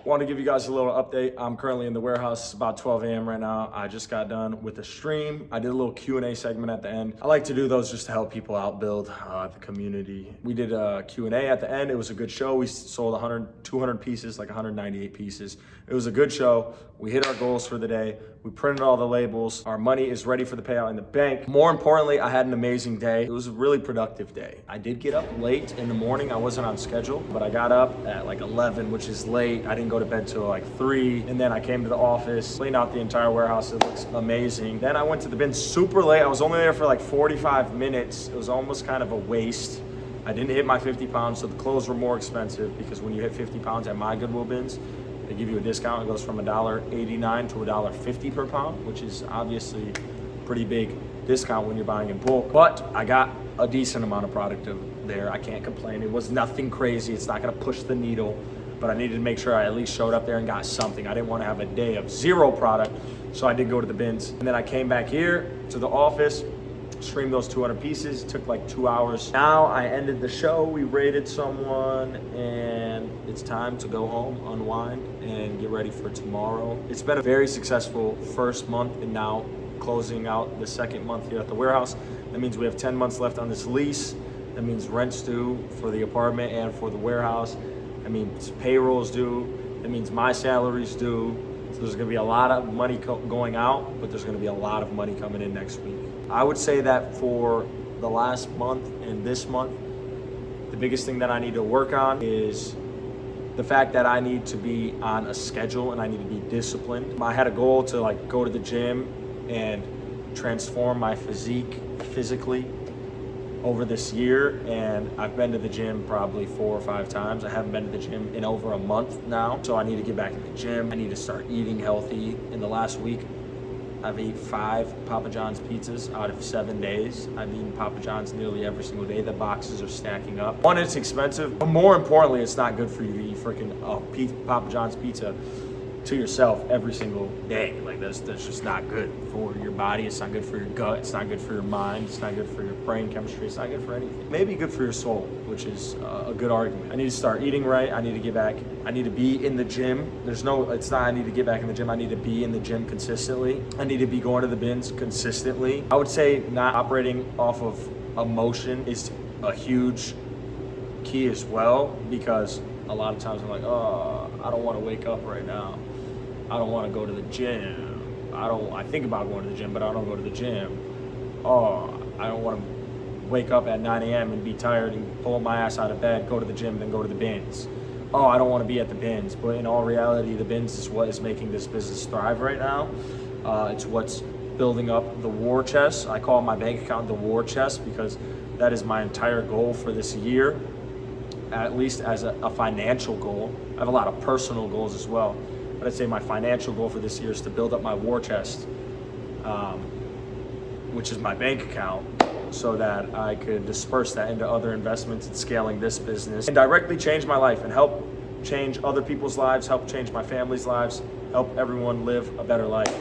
Want to give you guys a little update. I'm currently in the warehouse. It's about 12 a.m. right now. I just got done with a stream. I did a little Q&A segment at the end. I like to do those just to help people out, build the community. We did a Q&A at the end. It was a good show. We sold 200 pieces, like 198 pieces. It was a good show. We hit our goals for the day. We printed all the labels. Our money is ready for the payout in the bank. More importantly, I had an amazing day. It was a really productive day. I did get up late in the morning. I wasn't on schedule, but I got up at like 11, which is late. I didn't go to bed till like 3. And then I came to the office, cleaned out the entire warehouse. It looks amazing. Then I went to the bin super late. I was only there for like 45 minutes. It was almost kind of a waste. I didn't hit my 50 pounds, so the clothes were more expensive because when you hit 50 pounds at my Goodwill bins, they give you a discount. It goes from $1.89 to $1.50 per pound, which is obviously a pretty big discount when you're buying in bulk. But I got a decent amount of product there. I can't complain. It was nothing crazy. It's not gonna push the needle, but I needed to make sure I at least showed up there and got something. I didn't want to have a day of zero product, so I did go to the bins. And then I came back here to the office, streamed those 200 pieces, took like 2 hours. Now I ended the show, we rated someone, and it's time to go home, unwind, and get ready for tomorrow. It's been a very successful first month, and now closing out the second month here at the warehouse. That means we have 10 months left on this lease. That means rent's due for the apartment and for the warehouse. That means payroll's due. That means my salary's due. So there's gonna be a lot of money going out, but there's gonna be a lot of money coming in next week. I would say that for the last month and this month, the biggest thing that I need to work on is the fact that I need to be on a schedule and I need to be disciplined. I had a goal to like go to the gym and transform my physique physically over this year, and I've been to the gym probably 4 or 5 times. I haven't been to the gym in over a month now, so I need to get back in the gym. I need to start eating healthy. In the last week, I've eaten 5 Papa John's pizzas out of 7 days. I've eaten Papa John's nearly every single day. The boxes are stacking up. One, it's expensive, but more importantly, it's not good for you to eat freaking Papa John's pizza to yourself every single day. Like that's just not good for your body. It's not good for your gut. It's not good for your mind. It's not good for your brain chemistry. It's not good for anything. Maybe good for your soul, which is a good argument. I need to start eating right. I need to get back. I need to be in the gym. It's not I need to get back in the gym. I need to be in the gym consistently. I need to be going to the bins consistently. I would say not operating off of emotion is a huge key as well, because a lot of times I'm like, oh, I don't want to wake up right now. I don't want to go to the gym. I think about going to the gym, but I don't go to the gym. Oh, I don't want to wake up at 9 a.m. and be tired and pull my ass out of bed, go to the gym, then go to the bins. Oh, I don't want to be at the bins. But in all reality, the bins is what is making this business thrive right now. It's what's building up the war chest. I call my bank account the war chest because that is my entire goal for this year, at least as a financial goal. I have a lot of personal goals as well, but I'd say my financial goal for this year is to build up my war chest, which is my bank account, so that I could disperse that into other investments and scaling this business and directly change my life and help change other people's lives, help change my family's lives, help everyone live a better life,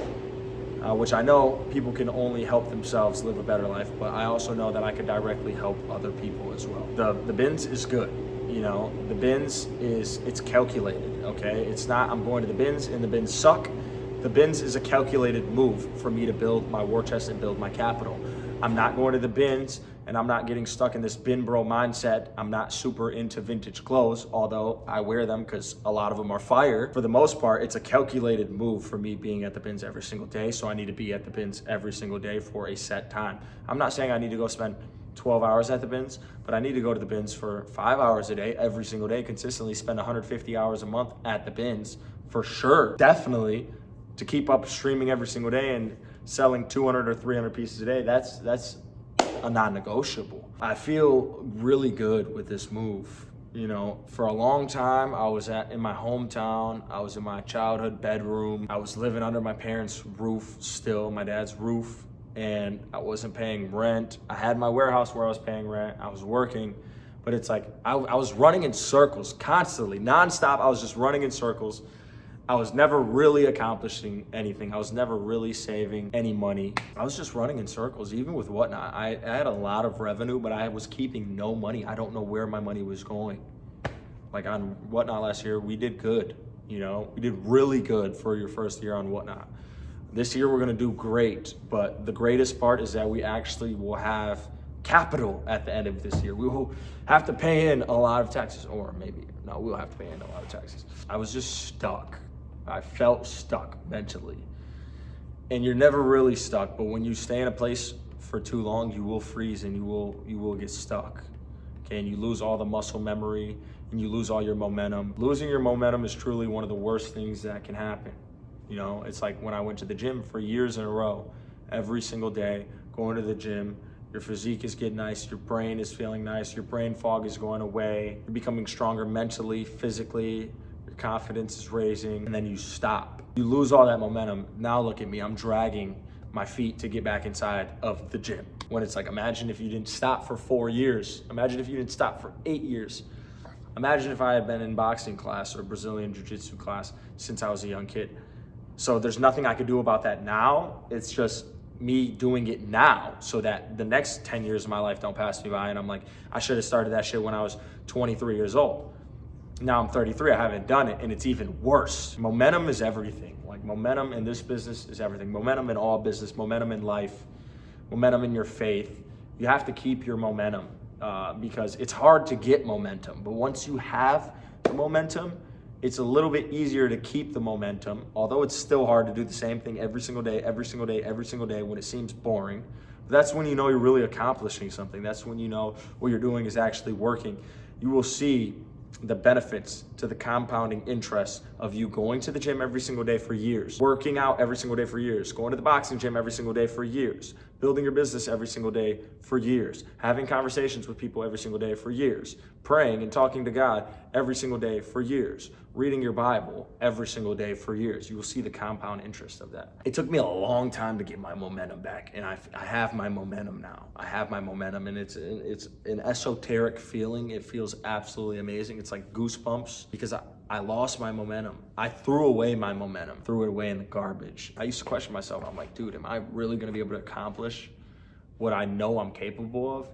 which I know people can only help themselves live a better life, but I also know that I could directly help other people as well. The bins is good. You know, the bins it's calculated, okay? It's not I'm going to the bins and the bins suck. The bins is a calculated move for me to build my war chest and build my capital. I'm not going to the bins and I'm not getting stuck in this bin bro mindset. I'm not super into vintage clothes, although I wear them because a lot of them are fire. For the most part, it's a calculated move for me being at the bins every single day, so I need to be at the bins every single day for a set time. I'm not saying I need to go spend 12 hours at the bins, but I need to go to the bins for 5 hours a day, every single day, consistently spend 150 hours a month at the bins for sure. Definitely to keep up streaming every single day and selling 200 or 300 pieces a day, that's a non-negotiable. I feel really good with this move. You know, for a long time, I was in my hometown. I was in my childhood bedroom. I was living under my parents' roof still, my dad's roof, and I wasn't paying rent. I had my warehouse where I was paying rent. I was working, but it's like I was running in circles constantly, nonstop. I was just running in circles. I was never really accomplishing anything. I was never really saving any money. I was just running in circles, even with Whatnot. I had a lot of revenue, but I was keeping no money. I don't know where my money was going. Like on Whatnot last year, we did good. You know, we did really good for your first year on Whatnot. This year we're gonna do great, but the greatest part is that we actually will have capital at the end of this year. We will have to pay in a lot of taxes, or maybe, no, we'll have to pay in a lot of taxes. I was just stuck. I felt stuck mentally. And you're never really stuck, but when you stay in a place for too long, you will freeze and you will get stuck. Okay, and you lose all the muscle memory and you lose all your momentum. Losing your momentum is truly one of the worst things that can happen. You know, it's like when I went to the gym for years in a row, every single day, going to the gym, your physique is getting nice, your brain is feeling nice, your brain fog is going away, you're becoming stronger mentally, physically, your confidence is raising, and then you stop. You lose all that momentum. Now look at me, I'm dragging my feet to get back inside of the gym. When it's like, imagine if you didn't stop for 4 years. Imagine if you didn't stop for 8 years. Imagine if I had been in boxing class or Brazilian jiu-jitsu class since I was a young kid. So there's nothing I could do about that now. It's just me doing it now so that the next 10 years of my life don't pass me by and I'm like, I should have started that shit when I was 23 years old. Now I'm 33, I haven't done it, and it's even worse. Momentum is everything. Like, momentum in this business is everything. Momentum in all business, momentum in life, momentum in your faith. You have to keep your momentum because it's hard to get momentum. But once you have the momentum, it's a little bit easier to keep the momentum, although it's still hard to do the same thing every single day, every single day, every single day when it seems boring. But that's when you know you're really accomplishing something. That's when you know what you're doing is actually working. You will see the benefits to the compounding interest of you going to the gym every single day for years, working out every single day for years, going to the boxing gym every single day for years, building your business every single day for years, having conversations with people every single day for years, praying and talking to God every single day for years, reading your Bible every single day for years. You will see the compound interest of that. It took me a long time to get my momentum back, and I have my momentum now. I have my momentum, and it's an esoteric feeling. It feels absolutely amazing. It's like goosebumps because I lost my momentum. I threw away my momentum, threw it away in the garbage. I used to question myself. I'm like, dude, am I really gonna be able to accomplish what I know I'm capable of?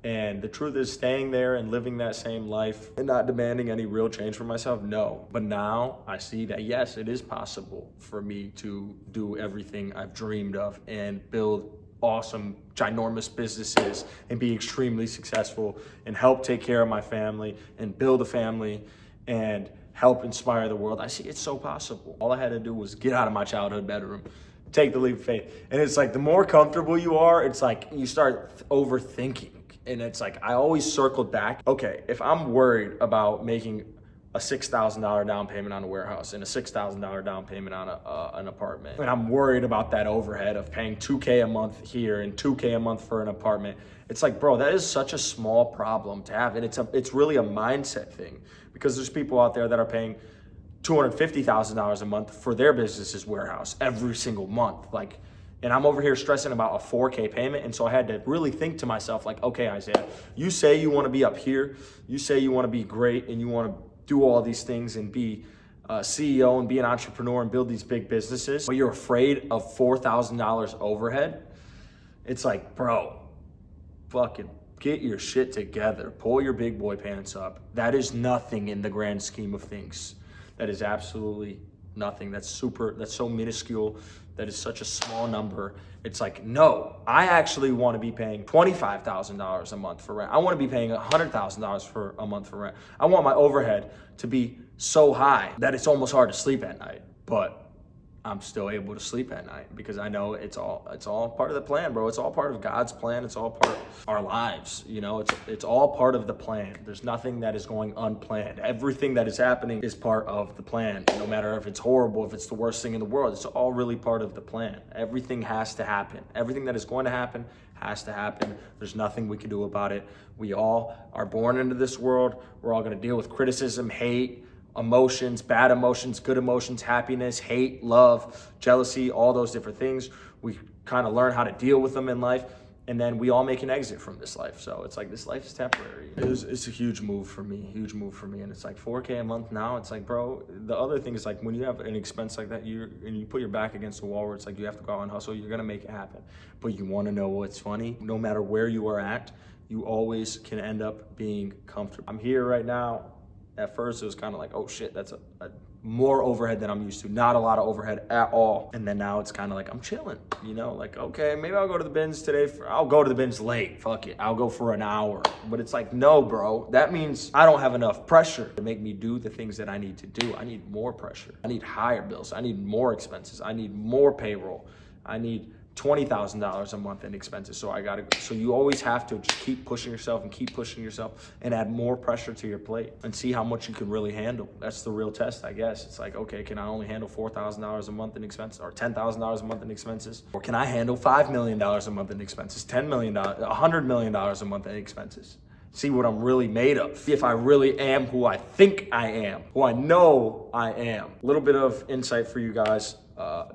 And the truth is, staying there and living that same life and not demanding any real change for myself, no. But now I see that, yes, it is possible for me to do everything I've dreamed of and build awesome, ginormous businesses and be extremely successful and help take care of my family and build a family and help inspire the world. I see it's so possible. All I had to do was get out of my childhood bedroom, take the leap of faith. And it's like, the more comfortable you are, it's like you start overthinking. And it's like, I always circled back. Okay, if I'm worried about making a $6,000 down payment on a warehouse and a $6,000 down payment on an apartment, and I'm worried about that overhead of paying $2K a month here and $2K a month for an apartment, it's like, bro, that is such a small problem to have. And it's really a mindset thing, because there's people out there that are paying $250,000 a month for their business's warehouse every single month. Like, and I'm over here stressing about a 4K payment. And so I had to really think to myself, like, okay, Isaiah, you say you want to be up here. You say you want to be great and you want to do all these things and be a CEO and be an entrepreneur and build these big businesses, but you're afraid of $4,000 overhead. It's like, bro, fucking get your shit together. Pull your big boy pants up. That is nothing in the grand scheme of things. That is absolutely nothing. That's so minuscule. That is such a small number. It's like, no, I actually want to be paying $25,000 a month for rent. I want to be paying $100,000 for a month for rent. I want my overhead to be so high that it's almost hard to sleep at night, but I'm still able to sleep at night because I know it's all part of the plan, bro. It's all part of God's plan. It's all part of our lives. You know, it's all part of the plan. There's nothing that is going unplanned. Everything that is happening is part of the plan. No matter if it's horrible, if it's the worst thing in the world, it's all really part of the plan. Everything has to happen. Everything that is going to happen has to happen. There's nothing we can do about it. We all are born into this world. We're all going to deal with criticism, hate, emotions, bad emotions, good emotions, happiness, hate, love, jealousy, all those different things. We kind of learn how to deal with them in life, and then we all make an exit from this life. So it's like, this life is temporary. It's a huge move for me, and it's like 4K a month now. It's like, bro, the other thing is, like, when you have an expense like that, and you put your back against the wall where it's like you have to go out and hustle, you're gonna make it happen. But you wanna know what's funny? No matter where you are at, you always can end up being comfortable. I'm here right now At first, it was kind of like, oh shit, that's a more overhead than I'm used to. Not a lot of overhead at all. And then now it's kind of like, I'm chilling, you know, like, okay, maybe I'll go to the bins today. I'll go to the bins late, fuck it. I'll go for an hour. But it's like, no, bro, that means I don't have enough pressure to make me do the things that I need to do. I need more pressure. I need higher bills. I need more expenses. I need more payroll. I need $20,000 a month in expenses. So you always have to just keep pushing yourself and add more pressure to your plate and see how much you can really handle. That's the real test, I guess. It's like, okay, can I only handle $4,000 a month in expenses or $10,000 a month in expenses? Or can I handle $5 million a month in expenses, $10 million, $100 million a month in expenses? See what I'm really made of. See if I really am who I think I am, who I know I am. A little bit of insight for you guys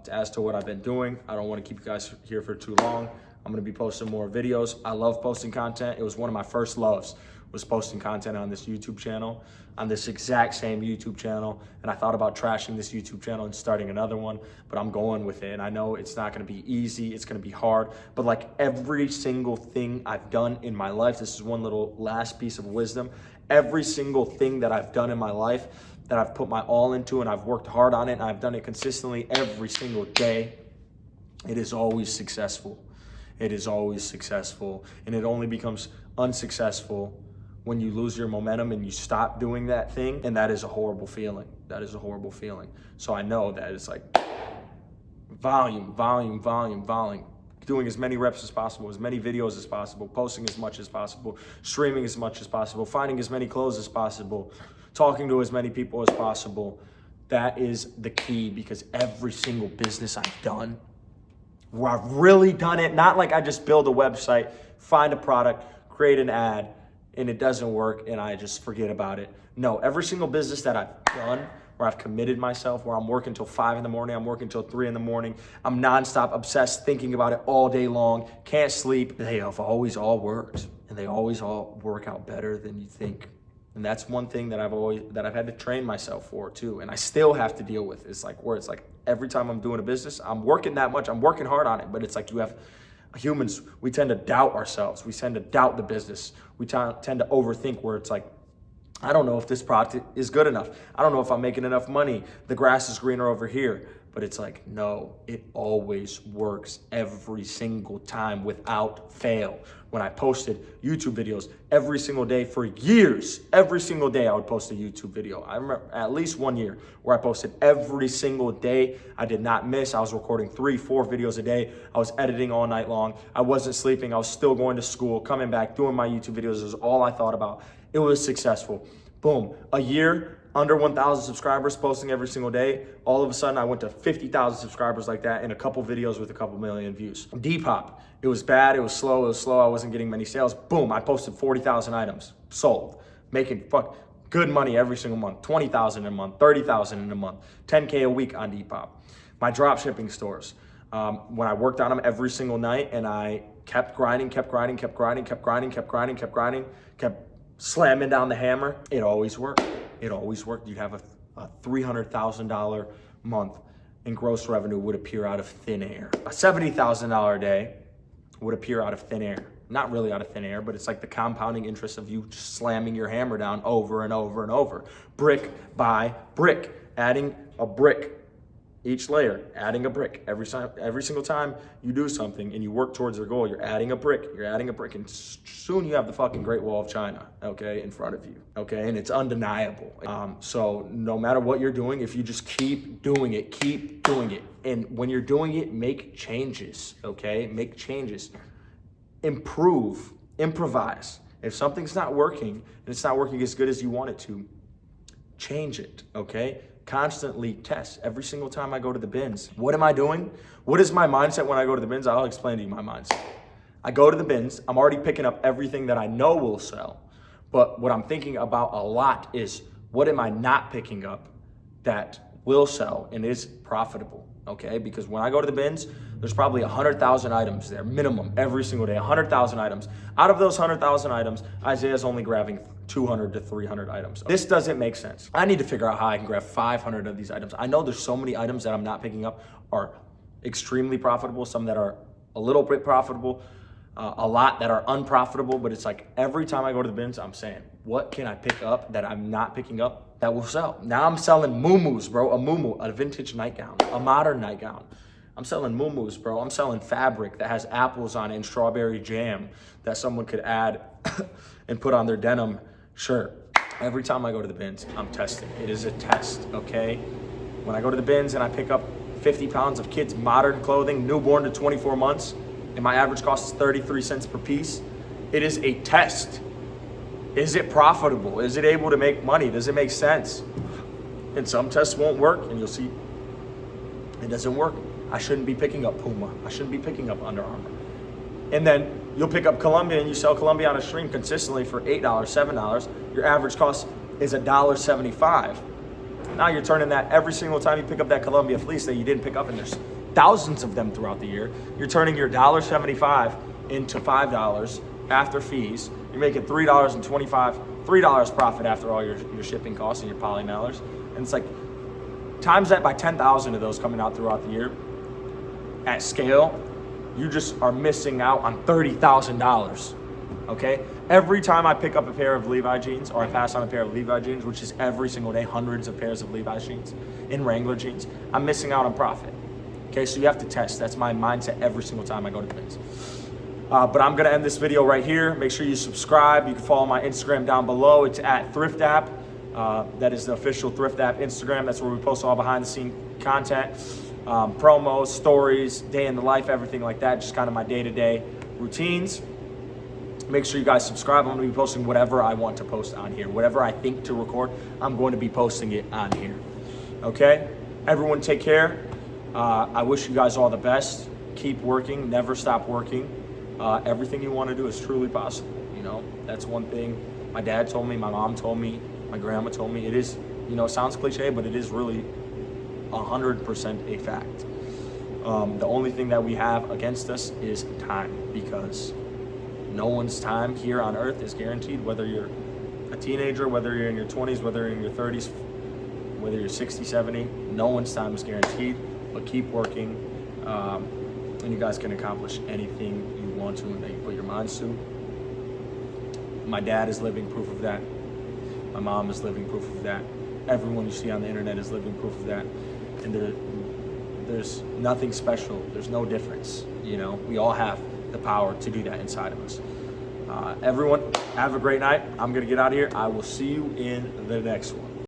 as to what I've been doing. I don't want to keep you guys here for too long. I'm going to be posting more videos. I love posting content. It was one of my first loves, was posting content on this YouTube channel, on this exact same YouTube channel. And I thought about trashing this YouTube channel and starting another one, but I'm going with it. And I know it's not going to be easy. It's going to be hard. But like every single thing I've done in my life, this is one little last piece of wisdom. Every single thing that I've done in my life, that I've put my all into and I've worked hard on it and I've done it consistently every single day, it is always successful. It is always successful. And it only becomes unsuccessful when you lose your momentum and you stop doing that thing. And that is a horrible feeling. That is a horrible feeling. So I know that it's like volume. Doing as many reps as possible, as many videos as possible, posting as much as possible, streaming as much as possible, finding as many clothes as possible, talking to as many people as possible. That is the key, because every single business I've done, where I've really done it, not like I just build a website, find a product, create an ad, and it doesn't work and I just forget about it. No, every single business that I've done, where I've committed myself, where I'm working till 5 in the morning, I'm working till 3 in the morning, I'm nonstop obsessed thinking about it all day long, can't sleep. They have always all worked, and they always all work out better than you think. And that's one thing that I've had to train myself for too. And I still have to deal with. It's like where it's like every time I'm doing a business, I'm working that much, I'm working hard on it, but it's like humans, we tend to doubt ourselves. We tend to doubt the business. We tend to overthink, where it's like, I don't know if this product is good enough. I don't know if I'm making enough money. The grass is greener over here. But it's like, no, it always works every single time without fail. When I posted YouTube videos every single day for years, every single day I would post a YouTube video. I remember at least 1 year where I posted every single day. I did not miss. I was recording 3-4 videos a day. I was editing all night long. I wasn't sleeping. I was still going to school, coming back, doing my YouTube videos. It was all I thought about. It was successful. Boom, a year, under 1,000 subscribers, posting every single day. All of a sudden, I went to 50,000 subscribers like that in a couple videos with a couple million views. Depop, it was bad, it was slow, I wasn't getting many sales. Boom, I posted 40,000 items, sold, making good money every single month, 20,000 in a month, 30,000 in a month, 10K a week on Depop. My drop shipping stores, when I worked on them every single night and I kept grinding, kept slamming down the hammer, it always worked. It always worked. You'd have a $300,000 month in gross revenue would appear out of thin air. A $70,000 a day would appear out of thin air. Not really out of thin air, but it's like the compounding interest of you just slamming your hammer down over and over and over. Brick by brick, adding a brick. Each layer, adding a brick. Every single time you do something and you work towards your goal, you're adding a brick, and soon you have the fucking Great Wall of China, okay, in front of you, okay, and it's undeniable. So no matter what you're doing, if you just keep doing it, and when you're doing it, make changes, okay, make changes, improve, improvise. If something's not working, and it's not working as good as you want it to, change it, okay? Constantly test every single time I go to the bins. What am I doing? What is my mindset when I go to the bins? I'll explain to you my mindset. I go to the bins, I'm already picking up everything that I know will sell. But what I'm thinking about a lot is, what am I not picking up that will sell and is profitable? Okay, because when I go to the bins, there's probably 100,000 items there, minimum, every single day, 100,000 items. Out of those 100,000 items, Isaiah's only grabbing 200 to 300 items. This doesn't make sense. I need to figure out how I can grab 500 of these items. I know there's so many items that I'm not picking up are extremely profitable, some that are a little bit profitable, a lot that are unprofitable, but it's like every time I go to the bins, I'm saying, what can I pick up that I'm not picking up that will sell? Now I'm selling muumuus, bro. A muumuu, a vintage nightgown, a modern nightgown. I'm selling muumuus, bro. I'm selling fabric that has apples on it and strawberry jam that someone could add and put on their denim shirt. Every time I go to the bins, I'm testing. It is a test, okay? When I go to the bins and I pick up 50 pounds of kids' modern clothing, newborn to 24 months, and my average cost is 33 cents per piece, it is a test. Is it profitable? Is it able to make money? Does it make sense? And some tests won't work, and you'll see it doesn't work. I shouldn't be picking up Puma. I shouldn't be picking up Under Armour. And then you'll pick up Columbia and you sell Columbia on a stream consistently for $8, $7. Your average cost is $1.75. Now you're turning that every single time you pick up that Columbia fleece that you didn't pick up, and there's thousands of them throughout the year. You're turning your $1.75 into $5 after fees. You're making $3 profit after all your shipping costs and your poly mailers. And it's like, times that by 10,000 of those coming out throughout the year at scale, you just are missing out on $30,000, okay? Every time I pick up a pair of Levi jeans, or I pass on a pair of Levi jeans, which is every single day, hundreds of pairs of Levi jeans and Wrangler jeans, I'm missing out on profit, okay? So you have to test. That's my mindset every single time I go to the bins. But I'm gonna end this video right here. Make sure you subscribe. You can follow my Instagram down below. It's at Thrift App. That is the official Thrift App Instagram. That's where we post all behind the scene content. Promos, stories, day in the life, everything like that, just kind of my day-to-day routines. Make sure you guys subscribe. I'm gonna be posting whatever I want to post on here. Whatever I think to record, I'm going to be posting it on here. Okay? Everyone take care. I wish you guys all the best. Keep working, never stop working. Everything you wanna do is truly possible, you know? That's one thing my dad told me, my mom told me, my grandma told me. It is, you know, it sounds cliche, but it is really 100% a fact. The only thing that we have against us is time, because no one's time here on earth is guaranteed, whether you're a teenager, whether you're in your 20s, whether you're in your 30s, whether you're 60, 70, no one's time is guaranteed, but keep working, and you guys can accomplish anything you want to and that you put your minds to. My dad is living proof of that. My mom is living proof of that. Everyone you see on the internet is living proof of that. And there's nothing special. There's no difference. You know, we all have the power to do that inside of us. Everyone, have a great night. I'm gonna get out of here. I will see you in the next one.